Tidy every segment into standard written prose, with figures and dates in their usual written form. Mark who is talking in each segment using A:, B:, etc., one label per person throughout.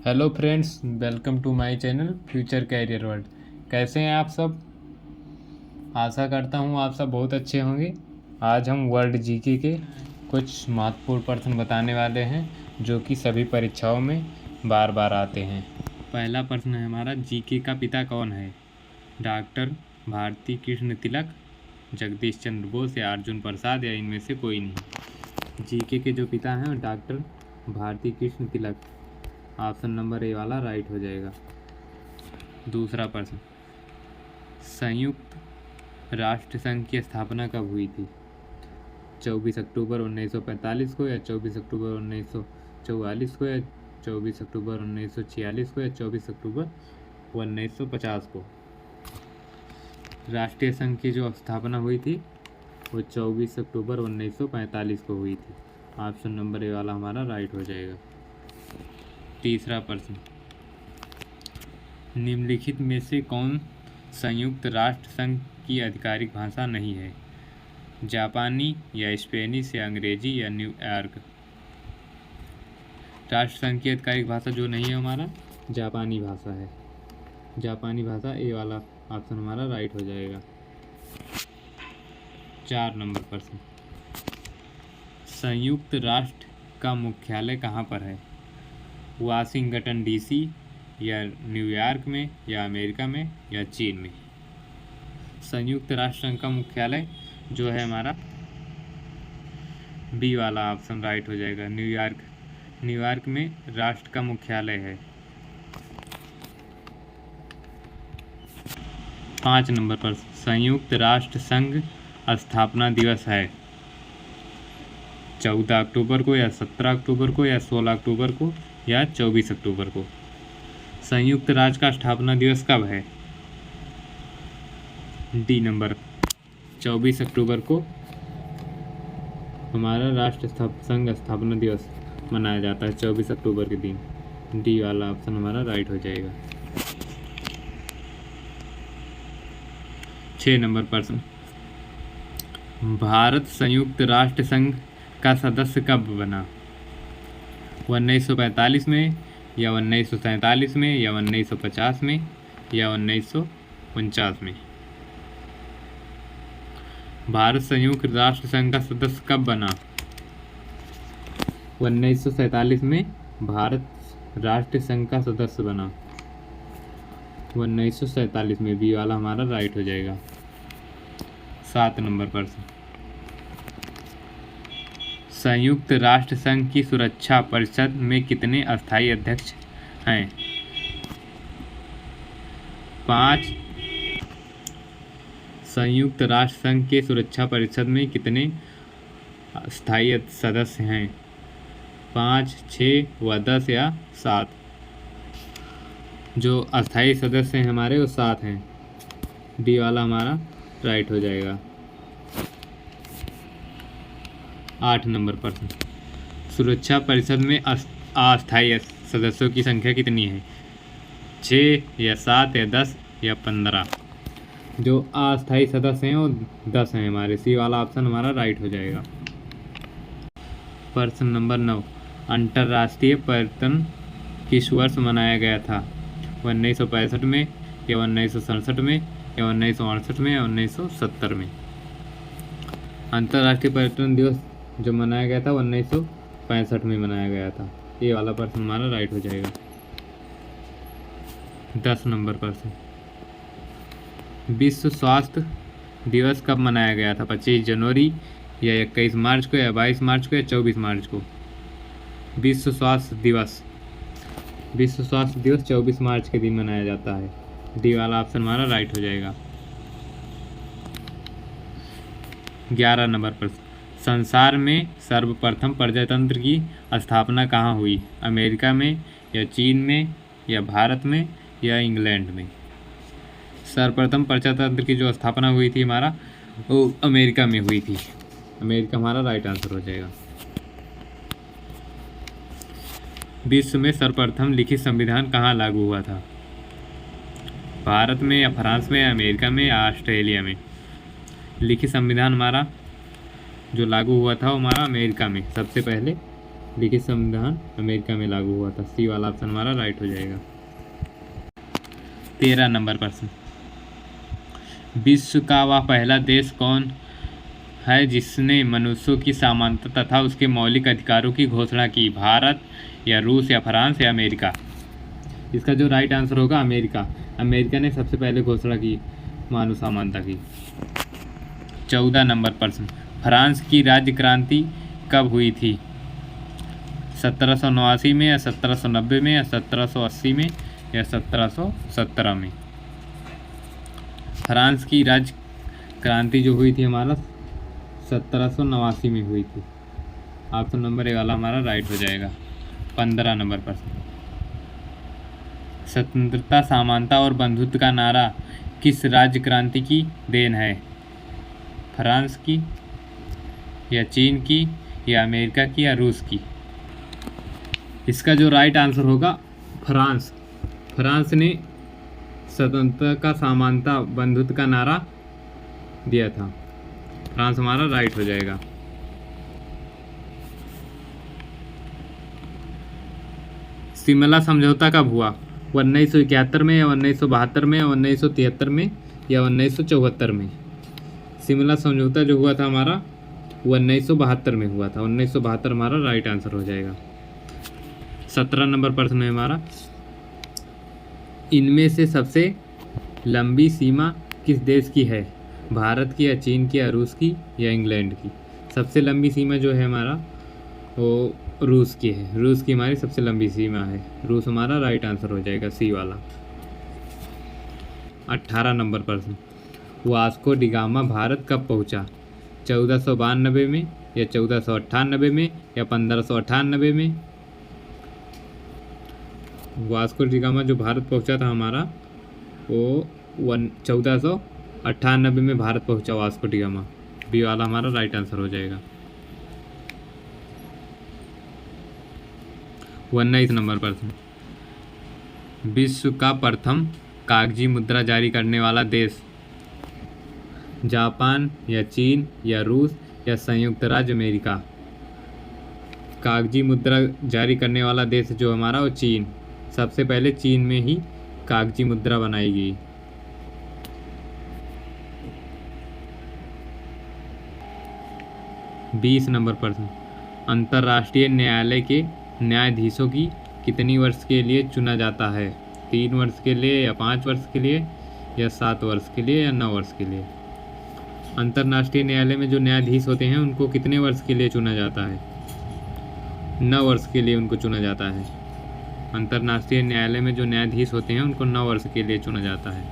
A: Hello friends, welcome to my channel future career world. कैसे हैं आप सब? आशा करता हूँ आप सब बहुत अच्छे होंगे। आज हम वर्ल्ड जीके के कुछ महत्वपूर्ण प्रश्न बताने वाले हैं जो कि सभी परीक्षाओं में बार बार आते हैं। पहला प्रश्न है हमारा, जीके का पिता कौन है? डॉक्टर भारती कृष्ण तिलक, जगदीश चंद्र बोस या अर्जुन प्रसाद या इनमें से कोई नहीं। जीके के जो पिता हैं doctor Bharti Krishna Tilak. Option number A वाला राइट हो जाएगा। दूसरा प्रश्न, संयुक्त राष्ट्र संघ की स्थापना कब हुई थी? 24 अक्टूबर 1945 को या 24 अक्टूबर 1944 को या 24 अक्टूबर 1946 को या 24 अक्टूबर 1950 को? राष्ट्रीय संघ की जो स्थापना हुई थी वो 24 अक्टूबर 1945 को हुई थी। ऑप्शन नंबर ए वाला हमारा राइट हो जाएगा। तीसरा प्रश्न, निम्नलिखित में से कौन संयुक्त राष्ट्र संघ की आधिकारिक भाषा नहीं है? जापानी या स्पेनिश या अंग्रेजी या न्यूयॉर्क? राष्ट्र संघ की आधिकारिक भाषा जो नहीं है हमारा जापानी भाषा है। जापानी भाषा ए वाला ऑप्शन हमारा राइट हो जाएगा। 4 नंबर प्रश्न, संयुक्त राष्ट्र का मुख्यालय कहाँ पर है? वाशिंगटन डीसी या न्यूयॉर्क में या अमेरिका में या चीन में? संयुक्त राष्ट्र संघ का मुख्यालय जो है हमारा बी वाला ऑप्शन राइट हो जाएगा, न्यूयॉर्क। न्यूयॉर्क में राष्ट्र का मुख्यालय है। 5 नंबर पर, संयुक्त राष्ट्र संघ स्थापना दिवस है 14 अक्टूबर को या 17 अक्टूबर को या 16 अक्टूबर को या 24 अक्टूबर को? संयुक्त राष्ट्र का स्थापना दिवस कब है? डी नंबर, 24 अक्टूबर को हमारा राष्ट्र संघ स्थापना दिवस मनाया जाता है, 24 अक्टूबर के दिन। डी वाला ऑप्शन हमारा राइट हो जाएगा। 6 नंबर प्रश्न, भारत संयुक्त राष्ट्र संघ का सदस्य कब बना? 1945 में या 1947 में या 1950 में या 1949 में? भारत संयुक्त राष्ट्र संघ का सदस्य कब बना? 1947 में भारत राष्ट्र संघ का सदस्य बना, 1947 में। बी वाला हमारा राइट हो जाएगा। 7 नंबर प्रश्न, संयुक्त राष्ट्र संघ की सुरक्षा परिषद में कितने अस्थायी अध्यक्ष हैं? 5। संयुक्त राष्ट्र संघ के सुरक्षा परिषद में कितने अस्थायी सदस्य हैं? 5, 6 व 10 या 7? जो अस्थायी सदस्य हैं हमारे वो 7 हैं। डी वाला हमारा राइट हो जाएगा। 8 नंबर प्रश्न, सुरक्षा परिषद में अस्थायी सदस्यों की संख्या कितनी है? 6 या 7 या 10 या 15? जो अस्थायी सदस्य हैं वो 10 हैं हमारे। सी वाला ऑप्शन हमारा राइट हो जाएगा। प्रश्न नंबर 9, अंतर्राष्ट्रीय पर्यटन किस वर्ष मनाया गया था? 1965 में या 1967 में या 1968 में या 1970 में? अंतर्राष्ट्रीय पर्यटन दिवस जो मनाया गया था 1965 में मनाया गया था। ये वाला प्रश्न हमारा राइट हो जाएगा। 10 नंबर प्रश्न, विश्व स्वास्थ्य दिवस कब मनाया गया था? 25 जनवरी या 21 मार्च को या 22 मार्च को या 24 मार्च को? विश्व स्वास्थ्य दिवस 24 मार्च के दिन मनाया जाता है। डी वाला ऑप्शन हमारा राइट हो जाएगा। 11 नंबर प्रश्न, संसार में सर्वप्रथम प्रजातंत्र की स्थापना कहाँ हुई? अमेरिका में या चीन में या भारत में या इंग्लैंड में? सर्वप्रथम प्रजातंत्र की जो स्थापना हुई थी हमारा वो अमेरिका में हुई थी। अमेरिका हमारा राइट आंसर हो जाएगा। विश्व में सर्वप्रथम लिखित संविधान कहाँ लागू हुआ था? भारत में या फ्रांस में या अमेरिका में या ऑस्ट्रेलिया में? लिखित संविधान हमारा जो लागू हुआ था वो हमारा अमेरिका में सबसे पहले लिखित संविधान अमेरिका में लागू हुआ था। सी वाला ऑप्शन हमारा राइट हो जाएगा। 13 नंबर प्रश्न, विश्व का वह पहला देश कौन है जिसने मनुष्यों की समानता तथा उसके मौलिक अधिकारों की घोषणा की? भारत या रूस या फ्रांस या अमेरिका? इसका जो राइट आंसर होगा अमेरिका। अमेरिका ने सबसे पहले घोषणा की मानव समानता की। 14 नंबर प्रश्न, फ्रांस की राज्य क्रांति कब हुई थी? 1789 में या 1790 में या 1780 में या 1717 में? फ्रांस की राज्य क्रांति जो हुई थी हमारा 1789 में हुई थी। ऑप्शन नंबर ए वाला हमारा राइट हो जाएगा। 15 नंबर प्रश्न, स्वतंत्रता, समानता और बंधुत्व का नारा किस राज्य क्रांति की देन है? फ्रांस की या चीन की या अमेरिका की या रूस की? इसका जो राइट आंसर होगा फ्रांस। फ्रांस ने स्वतंत्रता, समानता, बंधुत्व का नारा दिया था। फ्रांस हमारा राइट हो जाएगा। शिमला समझौता कब हुआ? 1971 में या 1972 में या 1973 में या 1974 में? शिमला समझौता जो हुआ था हमारा वो 1972 में हुआ था। 1972 हमारा राइट आंसर हो जाएगा। 17 नंबर प्रश्न है हमारा, इनमें से सबसे लंबी सीमा किस देश की है? भारत की या चीन की या रूस की या इंग्लैंड की? सबसे लंबी सीमा जो है हमारा वो रूस की है। रूस की हमारी सबसे लंबी सीमा है। रूस हमारा राइट आंसर हो जाएगा, सी वाला। 18 नंबर प्रश्न, वास्को डी गामा भारत कब पहुंचा? 1492 में या 1498 में या 1598 में? वास्को डी गामा जो भारत पहुंचा था हमारा वो 1498 में भारत पहुंचा वास्को डी गामा। बी वाला हमारा राइट आंसर हो जाएगा। 19 नंबर प्रश्न, विश्व का प्रथम कागजी मुद्रा जारी करने वाला देश? जापान या चीन या रूस या संयुक्त राज्य अमेरिका? कागजी मुद्रा जारी करने वाला देश जो हमारा वो चीन। सबसे पहले चीन में ही कागजी मुद्रा बनाई गई। 20 नंबर प्रश्न, अंतर्राष्ट्रीय न्यायालय के न्यायाधीशों की कितनी वर्ष के लिए चुना जाता है? 3 वर्ष के लिए या 5 वर्ष के लिए या 7 वर्ष के लिए या 9 वर्ष के लिए? अंतर्राष्ट्रीय न्यायालय में जो न्यायाधीश होते हैं उनको कितने वर्ष के लिए चुना जाता है? 9 वर्ष के लिए उनको चुना जाता है। अंतर्राष्ट्रीय न्यायालय में जो न्यायाधीश होते हैं उनको 9 वर्ष के लिए चुना जाता है।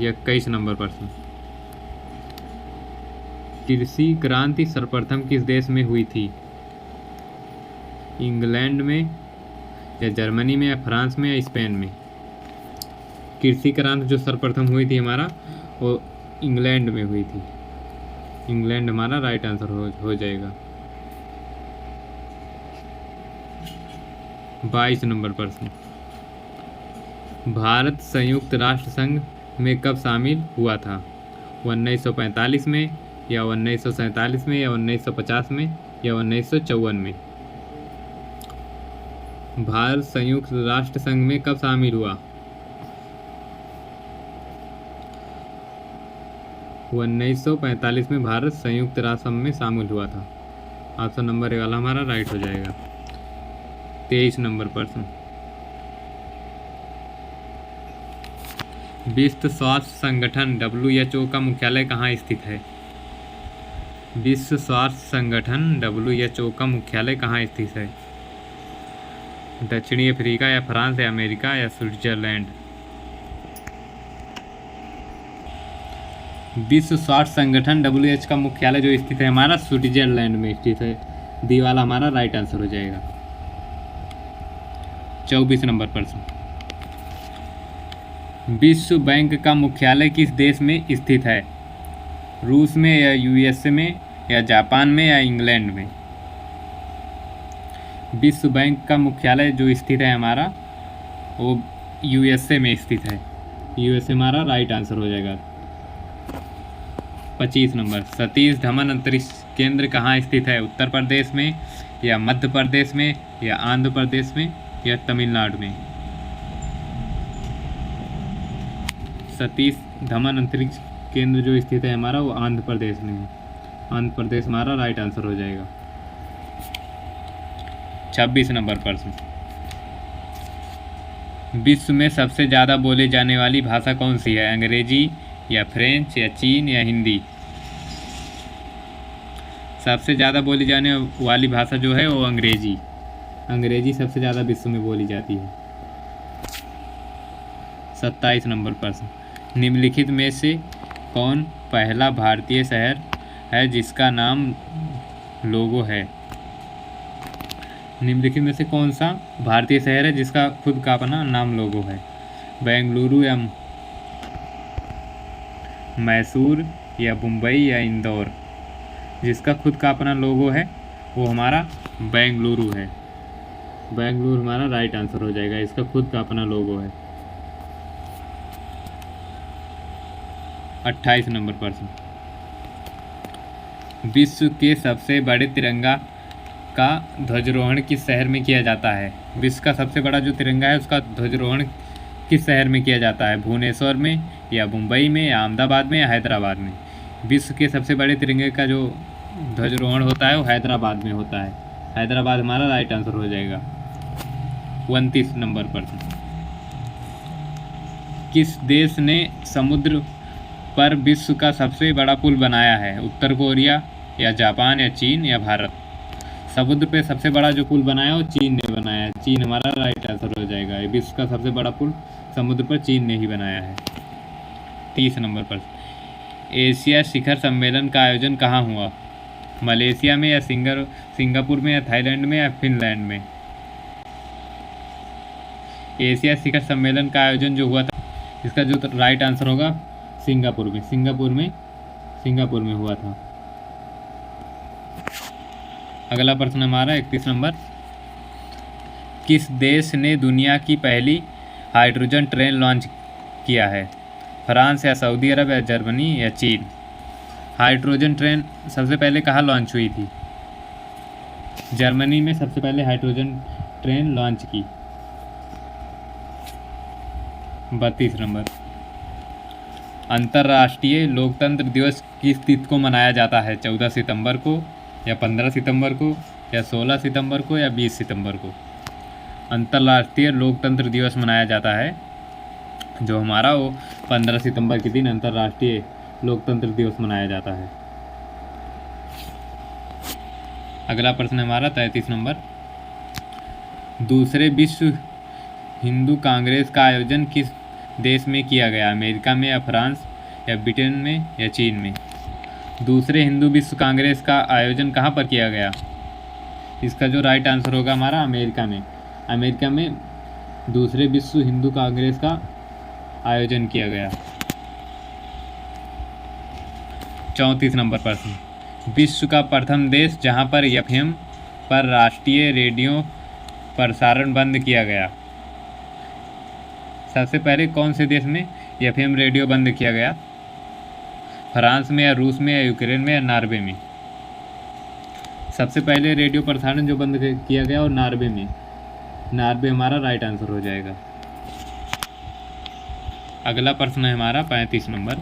A: 21 नंबर प्रश्न, कृषि क्रांति सर्वप्रथम किस देश में हुई थी? इंग्लैंड में या जर्मनी में या फ्रांस में या स्पेन में? कृषि क्रांति जो सर्वप्रथम हुई थी हमारा वो इंग्लैंड में हुई थी। इंग्लैंड हमारा राइट आंसर हो जाएगा। 22 नंबर प्रश्न, भारत संयुक्त राष्ट्र संघ में कब शामिल हुआ था? 1945 में या 1947 में या 1950 में या 1954 में? भारत संयुक्त राष्ट्र संघ में कब शामिल हुआ? 1945 में भारत संयुक्त राष्ट्र संघ में शामिल हुआ था। ऑप्शन नंबर ए वाला हमारा राइट हो जाएगा। 23 नंबर प्रश्न, विश्व स्वास्थ्य संगठन WHO का मुख्यालय कहाँ स्थित है? विश्व स्वास्थ्य संगठन WHO का मुख्यालय कहाँ स्थित है? दक्षिणी अफ्रीका या फ्रांस या अमेरिका या स्विट्जरलैंड? विश्व स्वास्थ्य संगठन WHO का मुख्यालय जो स्थित है हमारा स्विट्जरलैंड में स्थित है। डी वाला हमारा राइट आंसर हो जाएगा। 24 नंबर प्रश्न, विश्व बैंक का मुख्यालय किस देश में स्थित है? रूस में या USA में या जापान में या इंग्लैंड में? विश्व बैंक का मुख्यालय जो स्थित है हमारा वो USA में स्थित है। USA हमारा राइट आंसर हो जाएगा। 25 नंबर, सतीश धवन अंतरिक्ष केंद्र कहाँ स्थित है? उत्तर प्रदेश में या मध्य प्रदेश में, या आंध्र प्रदेश में, या तमिलनाडु में। सतीश धवन अंतरिक्ष केंद्र जो स्थित है हमारा वो आंध्र प्रदेश में है। आंध्र प्रदेश हमारा राइट आंसर हो जाएगा। 26 नंबर प्रश्न, विश्व में सबसे ज़्यादा बोली जाने वाली भाषा कौन सी है? अंग्रेजी या फ्रेंच या चीन या हिंदी? सबसे ज़्यादा बोली जाने वाली भाषा जो है वो अंग्रेजी। अंग्रेजी सबसे ज़्यादा विश्व में बोली जाती है। 27 नंबर प्रश्न, निम्नलिखित में से कौन पहला भारतीय शहर है जिसका नाम लोगो है? निम्नलिखित में से कौन सा भारतीय शहर है जिसका खुद का अपना नाम लोगो है? बेंगलुरु या मैसूर या मुंबई या इंदौर? जिसका खुद का अपना लोगो है वो हमारा बेंगलुरु है। बेंगलुरु हमारा राइट आंसर हो जाएगा, इसका खुद का अपना लोगो है। 28 नंबर प्रश्न, विश्व के सबसे बड़े तिरंगा का ध्वजारोहण किस शहर में किया जाता है? विश्व का सबसे बड़ा जो तिरंगा है उसका ध्वजारोहण किस शहर में किया जाता है? भुवनेश्वर में या मुंबई में या अहमदाबाद में या हैदराबाद में? विश्व के सबसे बड़े तिरंगे का जो ध्वजारोहण होता है वो हैदराबाद में होता है। हैदराबाद हमारा राइट आंसर हो जाएगा। 29 नंबर प्रश्न, किस देश ने समुद्र पर विश्व का सबसे बड़ा पुल बनाया है? उत्तर कोरिया या जापान या चीन या भारत? समुद्र पे सबसे बड़ा जो पुल बनाया वो चीन ने बनाया है। चीन हमारा राइट आंसर हो जाएगा। विश्व का सबसे बड़ा पुल समुद्र पर चीन ने ही बनाया है। 30 नंबर पर, एशिया शिखर सम्मेलन का आयोजन कहाँ हुआ? मलेशिया में या सिंगापुर में या थाईलैंड में या फिनलैंड में? एशिया शिखर सम्मेलन का आयोजन जो हुआ था इसका जो राइट आंसर होगा सिंगापुर में। सिंगापुर में हुआ था। अगला प्रश्न हमारा 31 नंबर, किस देश ने दुनिया की पहली हाइड्रोजन ट्रेन लॉन्च किया है? फ्रांस या सऊदी अरब या जर्मनी या चीन? हाइड्रोजन ट्रेन सबसे पहले कहाँ लॉन्च हुई थी? जर्मनी में सबसे पहले हाइड्रोजन ट्रेन लॉन्च की। 32 नंबर, अंतर्राष्ट्रीय लोकतंत्र दिवस किस तिथि को मनाया जाता है? 14 सितंबर को या 15 सितंबर को या 16 सितंबर को या 20 सितंबर को? अंतर्राष्ट्रीय लोकतंत्र दिवस मनाया जाता है जो हमारा वो 15 सितंबर के दिन अंतर्राष्ट्रीय लोकतंत्र दिवस मनाया जाता है। अगला प्रश्न हमारा 33 नंबर, दूसरे विश्व हिंदू कांग्रेस का आयोजन किस देश में किया गया? अमेरिका में या फ्रांस या ब्रिटेन में या चीन में? दूसरे हिंदू विश्व कांग्रेस का आयोजन कहाँ पर किया गया? इसका जो राइट आंसर होगा हमारा अमेरिका में। अमेरिका में दूसरे विश्व हिंदू कांग्रेस का आयोजन किया गया। 34 नंबर प्रश्न, विश्व का प्रथम देश जहाँ पर FM पर राष्ट्रीय रेडियो प्रसारण बंद किया गया? सबसे पहले कौन से देश में FM रेडियो बंद किया गया? फ्रांस में या रूस में या यूक्रेन में या नॉर्वे में? सबसे पहले रेडियो प्रसारण जो बंद किया गया और नॉर्वे में। नॉर्वे हमारा राइट आंसर हो जाएगा। अगला प्रश्न है हमारा 35 नंबर,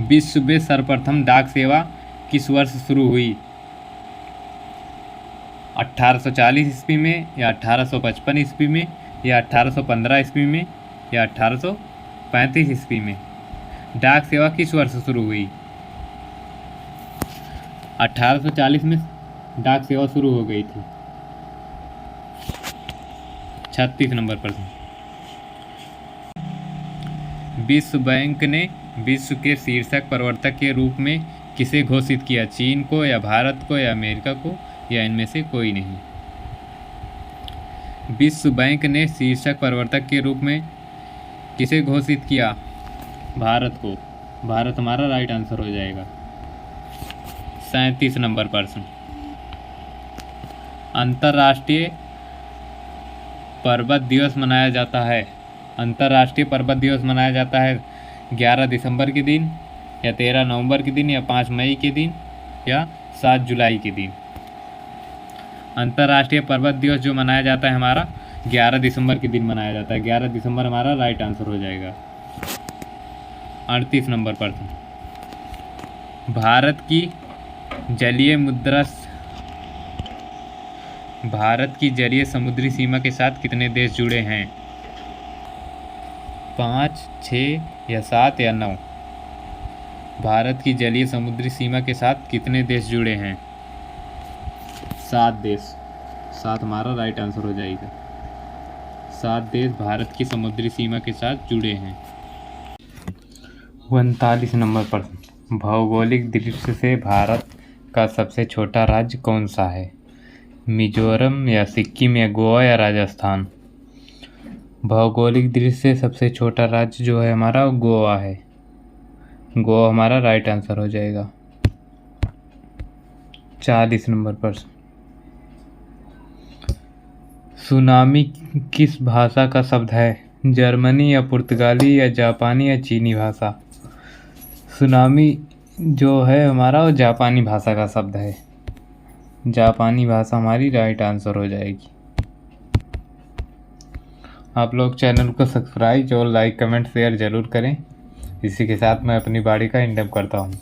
A: विश्व में सर्वप्रथम डाक सेवा किस वर्ष शुरू हुई? 1840 ईस्वी में या 1855 ईस्वी में या 1815 ईस्वी में या 1835 ईस्वी में? डाक सेवा किस वर्ष शुरू हुई? 1840 में डाक सेवा शुरू हो गई थी। 36 नंबर प्रश्न, विश्व बैंक ने विश्व के शीर्षक प्रवर्तक के रूप में किसे घोषित किया? चीन को या भारत को या अमेरिका को या इनमें से कोई नहीं? विश्व बैंक ने शीर्षक प्रवर्तक के रूप में किसे घोषित किया? भारत को। भारत हमारा राइट आंसर हो जाएगा। 37 नंबर प्रश्न, अंतर्राष्ट्रीय पर्वत दिवस मनाया जाता है। अंतर्राष्ट्रीय पर्वत दिवस मनाया जाता है 11 दिसंबर के दिन या 13 नवंबर के दिन या 5 मई के दिन या 7 जुलाई के दिन? अंतर्राष्ट्रीय पर्वत दिवस जो मनाया जाता है हमारा 11 दिसंबर के दिन मनाया जाता है। 11 दिसंबर हमारा राइट आंसर हो जाएगा। 38 नंबर प्रश्न, भारत की जलीय समुद्री सीमा के साथ कितने देश जुड़े हैं? 5, 6 या 7 या 9? भारत की जलीय समुद्री सीमा के साथ कितने देश जुड़े हैं? 7 देश। 7 हमारा राइट आंसर हो जाएगा। 7 देश भारत की समुद्री सीमा के साथ जुड़े हैं। 39 नंबर प्रश्न, भौगोलिक दृष्टि से भारत का सबसे छोटा राज्य कौन सा है? मिजोरम या सिक्किम या गोवा या राजस्थान? भौगोलिक दृष्टि से सबसे छोटा राज्य जो है हमारा वो गोवा है। गोवा हमारा राइट आंसर हो जाएगा। 40 नंबर प्रश्न, सुनामी किस भाषा का शब्द है? जर्मनी या पुर्तगाली या जापानी या चीनी भाषा? सुनामी जो है हमारा वो जापानी भाषा का शब्द है। जापानी भाषा हमारी राइट आंसर हो जाएगी। आप लोग चैनल को सब्सक्राइब और लाइक कमेंट शेयर ज़रूर करें। इसी के साथ मैं अपनी बाड़ी का एंड अप करता हूँ।